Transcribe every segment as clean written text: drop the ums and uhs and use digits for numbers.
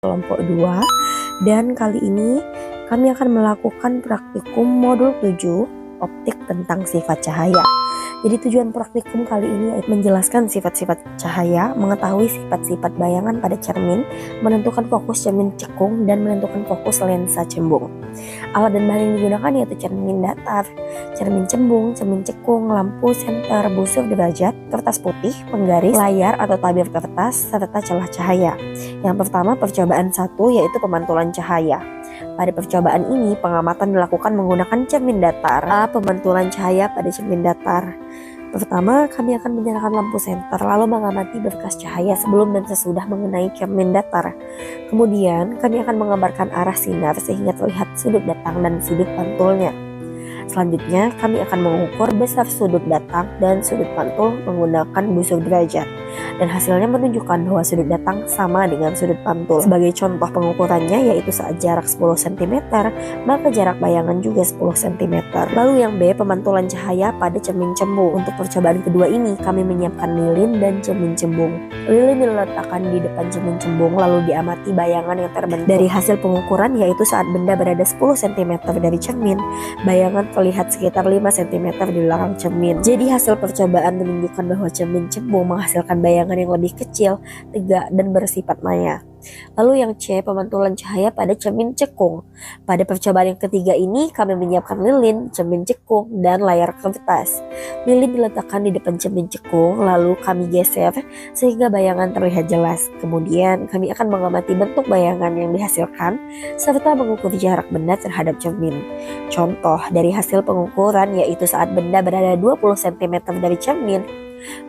kelompok 2, dan kali ini kami akan melakukan praktikum modul 7 optik tentang sifat cahaya. Jadi tujuan praktikum kali ini adalah menjelaskan sifat-sifat cahaya, mengetahui sifat-sifat bayangan pada cermin, menentukan fokus cermin cekung, dan menentukan fokus lensa cembung. Alat dan bahan yang digunakan yaitu cermin datar, cermin cembung, cermin cekung, lampu senter, busur derajat, kertas putih, penggaris, layar atau tabir kertas, serta celah cahaya. Yang pertama, percobaan 1 yaitu pemantulan cahaya. Pada percobaan ini, pengamatan dilakukan menggunakan cermin datar. Pemantulan cahaya pada cermin datar. Pertama, kami akan menyalakan lampu senter, lalu mengamati berkas cahaya sebelum dan sesudah mengenai cermin datar. Kemudian, kami akan menggambarkan arah sinar sehingga terlihat sudut datang dan sudut pantulnya. Selanjutnya, kami akan mengukur besar sudut datang dan sudut pantul menggunakan busur derajat. Dan hasilnya menunjukkan bahwa sudut datang sama dengan sudut pantul. Sebagai contoh pengukurannya yaitu saat jarak 10 cm, maka jarak bayangan juga 10 cm. Lalu yang B, pemantulan cahaya pada cermin cembung. Untuk percobaan kedua ini, kami menyiapkan lilin dan cermin cembung. Lilin diletakkan di depan cermin cembung lalu diamati bayangan yang terbentuk. Dari hasil pengukuran yaitu saat benda berada 10 cm dari cermin, bayangan terlihat sekitar 5 cm di belakang cermin. Jadi hasil percobaan menunjukkan bahwa cermin cembung menghasilkan bayangan yang lebih kecil, tegak, dan bersifat maya. Lalu yang C, pemantulan cahaya pada cermin cekung. Pada percobaan yang ketiga ini, kami menyiapkan lilin, cermin cekung, dan layar kertas. Lilin diletakkan di depan cermin cekung, lalu kami geser sehingga bayangan terlihat jelas. Kemudian kami akan mengamati bentuk bayangan yang dihasilkan, serta mengukur jarak benda terhadap cermin. Contoh dari hasil pengukuran yaitu saat benda berada 20 cm dari cermin,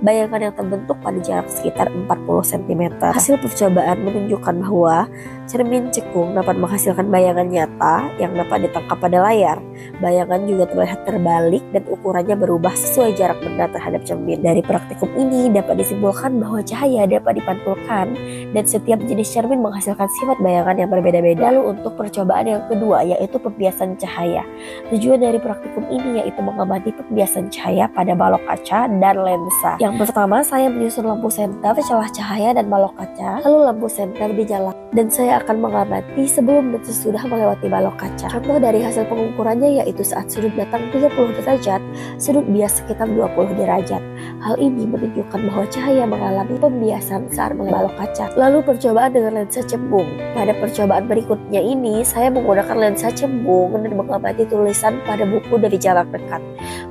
bayangan yang terbentuk pada jarak sekitar 40 cm. Hasil percobaan menunjukkan bahwa cermin cekung dapat menghasilkan bayangan nyata yang dapat ditangkap pada layar. Bayangan juga terlihat terbalik dan ukurannya berubah sesuai jarak benda terhadap cermin. Dari praktikum ini dapat disimpulkan bahwa cahaya dapat dipantulkan dan setiap jenis cermin menghasilkan sifat bayangan yang berbeda-beda. Lalu untuk percobaan yang kedua yaitu pembiasan cahaya. Tujuan dari praktikum ini yaitu mengamati pembiasan cahaya pada balok kaca dan lensa. Yang pertama, saya menyusun lampu senter, celah cahaya, dan balok kaca. Lalu lampu senter dinyalakan dan saya akan mengamati sebelum dan sesudah melewati balok kaca. Contoh dari hasil pengukurannya yaitu saat sudut datang 30 derajat, sudut bias sekitar 20 derajat. Hal ini menunjukkan bahwa cahaya mengalami pembiasan saat melewati balok kaca. Lalu percobaan dengan lensa cembung. Pada percobaan berikutnya ini, saya menggunakan lensa cembung dan mengamati tulisan pada buku dari jarak dekat.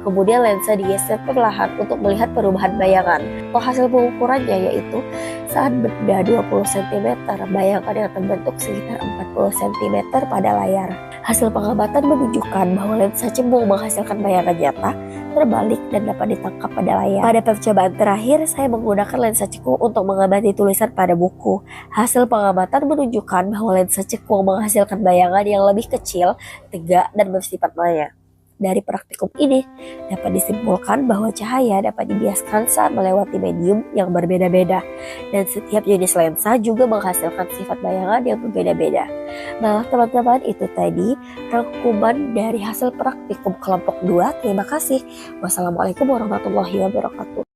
Kemudian lensa digeser perlahan untuk melihat perubahan bayangan. Hasil pengukurannya yaitu saat benda 20 cm, bayangan yang terbentuk sekitar 40 cm pada layar. Hasil pengamatan menunjukkan bahwa lensa cembung menghasilkan bayangan nyata, terbalik, dan dapat ditangkap pada layar. Pada percobaan terakhir, saya menggunakan lensa cekung untuk mengamati tulisan pada buku. Hasil pengamatan menunjukkan bahwa lensa cekung menghasilkan bayangan yang lebih kecil, tegak, dan bersifat maya. Dari praktikum ini dapat disimpulkan bahwa cahaya dapat dibiaskan saat melewati medium yang berbeda-beda dan setiap jenis lensa juga menghasilkan sifat bayangan yang berbeda-beda. Nah teman-teman, itu tadi rangkuman dari hasil praktikum kelompok 2. Terima kasih. Wassalamualaikum warahmatullahi wabarakatuh.